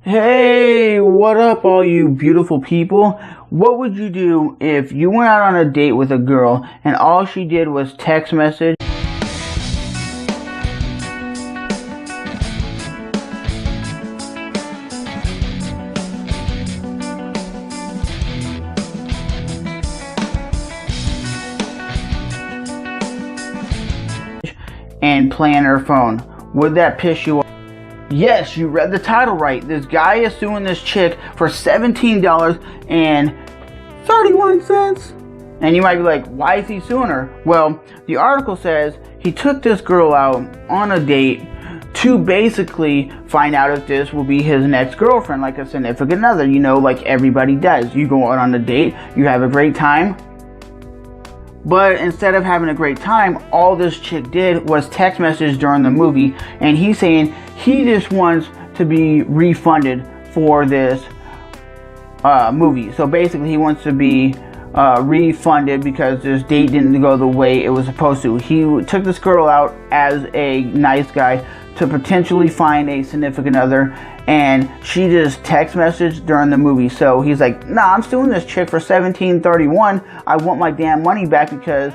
Hey, what up, all you beautiful people? What would you do if you went out on a date with a girl and all she did was text message and play on her phone? Would that piss you off? Yes, you read the title right. This guy is suing this chick for $17.31. And you might be like, why is he suing her? Well, the article says he took this girl out on a date to basically find out if this will be his next girlfriend, like a significant other, like everybody does. You go out on a date, you have a great time. But instead of having a great time, all this chick did was text message during the movie. And he's saying he just wants to be refunded for this movie. So basically he wants to be refunded because this date didn't go the way it was supposed to. He took this girl out as a nice guy to potentially find a significant other, and she just text messaged during the movie. So he's like, nah, I'm suing this chick for $17.31. I want my damn money back because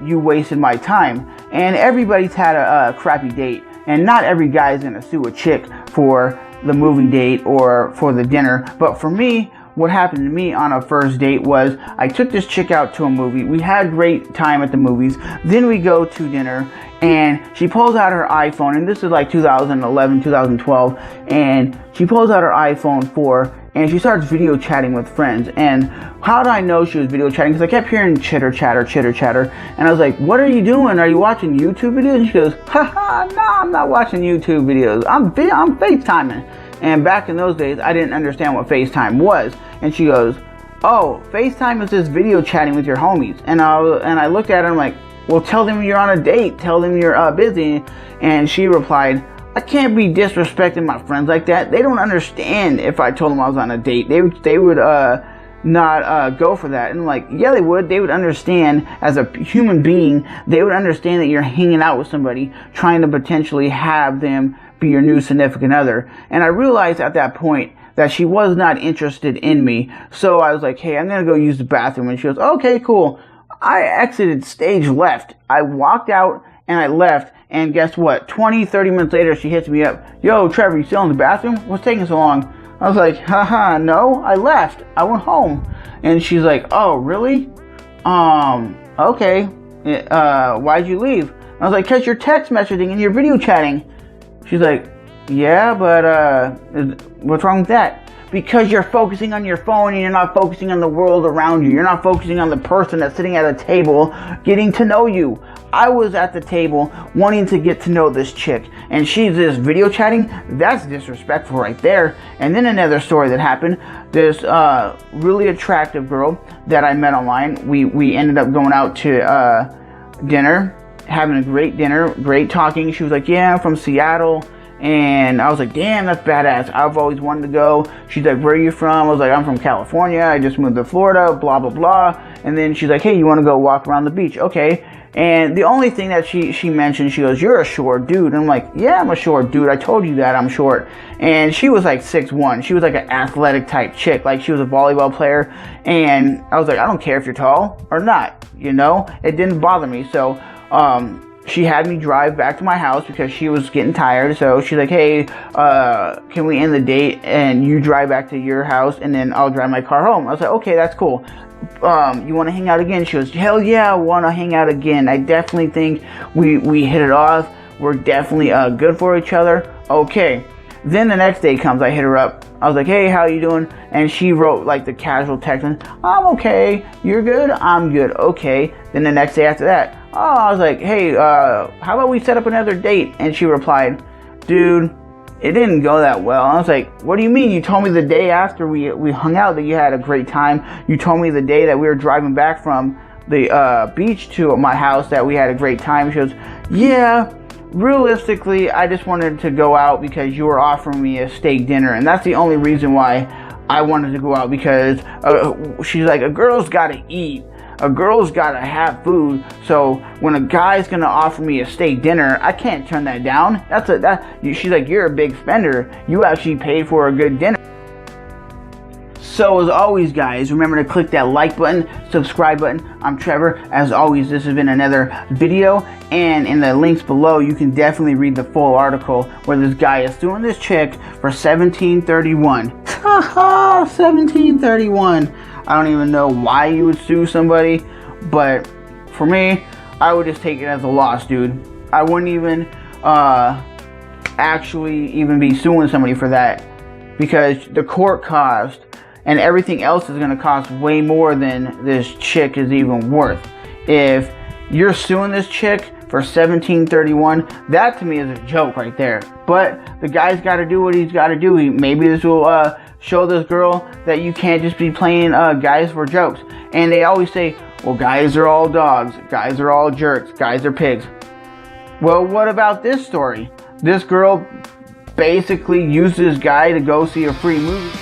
you wasted my time. And everybody's had a crappy date, and not every guy is gonna sue a chick for the movie date or for the dinner. But for me, what happened to me on a first date was I took this chick out to a movie. We had a great time at the movies. Then we go to dinner, and she pulls out her iPhone, and this is like 2011, 2012, and she pulls out her iPhone 4, and she starts video chatting with friends. And how did I know she was video chatting? Because I kept hearing chitter chatter, and I was like, what are you doing? Are you watching YouTube videos? And she goes, haha, no, I'm not watching YouTube videos. I'm FaceTiming. And back in those days, I didn't understand what FaceTime was. And she goes, oh, FaceTime is just video chatting with your homies. And I looked at her and I'm like, well, tell them you're on a date. Tell them you're busy. And she replied, I can't be disrespecting my friends like that. They don't understand if I told them I was on a date. They would not go for that. And I'm like, yeah, they would. They would understand as a human being. They would understand that you're hanging out with somebody, trying to potentially have them be your new significant other. And I realized at that point that she was not interested in me. So I was like, hey, I'm going to go use the bathroom. And she goes, okay, cool. I exited stage left. I walked out and I left. And guess what? 20-30 minutes later, she hits me up. Yo, Trevor, you still in the bathroom? What's taking so long? I was like, haha, no, I left. I went home. And she's like, oh, really? Okay. Why'd you leave? I was like, because you're text messaging and you're video chatting. She's like, yeah, but what's wrong with that? Because you're focusing on your phone and you're not focusing on the world around you. You're not focusing on the person that's sitting at a table getting to know you. I was at the table wanting to get to know this chick, and she's just video chatting. That's disrespectful right there. And then another story that happened, this really attractive girl that I met online, we ended up going out to dinner, having a great dinner, great talking. She was like, yeah, I'm from Seattle. And I was like, damn, that's badass. I've always wanted to go. She's like, where are you from? I was like, I'm from California. I just moved to Florida, blah, blah, blah. And then she's like, hey, you want to go walk around the beach? Okay. And the only thing that she mentioned, she goes, you're a short dude. And I'm like, yeah, I'm a short dude. I told you that I'm short. And she was like 6'1". She was like an athletic type chick. Like she was a volleyball player. And I was like, I don't care if you're tall or not. It didn't bother me. So, she had me drive back to my house because she was getting tired. So she's like, hey, can we end the date and you drive back to your house and then I'll drive my car home? I was like, okay, that's cool. You want to hang out again? She goes, hell yeah, I want to hang out again. I definitely think we hit it off. We're definitely good for each other. Okay. Then the next day comes, I hit her up. I was like, hey, how you doing? And she wrote like the casual text, I'm okay. You're good? I'm good. Okay. Then the next day after that, I was like, hey, how about we set up another date? And she replied, dude, it didn't go that well. I was like, what do you mean? You told me the day after we hung out that you had a great time. You told me the day that we were driving back from the beach to my house that we had a great time. She goes, yeah. Realistically, I just wanted to go out because you were offering me a steak dinner, and that's the only reason why I wanted to go out, because she's like, a girl's gotta eat. A girl's gotta have food, so when a guy's gonna offer me a steak dinner, I can't turn that down. She's like, you're a big spender. You actually paid for a good dinner. So as always, guys, remember to click that like button, subscribe button. I'm Trevor. As always, this has been another video, and in the links below, you can definitely read the full article where this guy is suing this chick for $17.31. Haha, $17.31. I don't even know why you would sue somebody, but for me, I would just take it as a loss, dude. I wouldn't even actually even be suing somebody for that, because the court cost and everything else is going to cost way more than this chick is even worth. If you're suing this chick for $17.31, that to me is a joke right there. But the guy's got to do what he's got to do. Maybe this will show this girl that you can't just be playing guys for jokes. And they always say, well, guys are all dogs, guys are all jerks, guys are pigs. Well, what about this story? This girl basically used this guy to go see a free movie.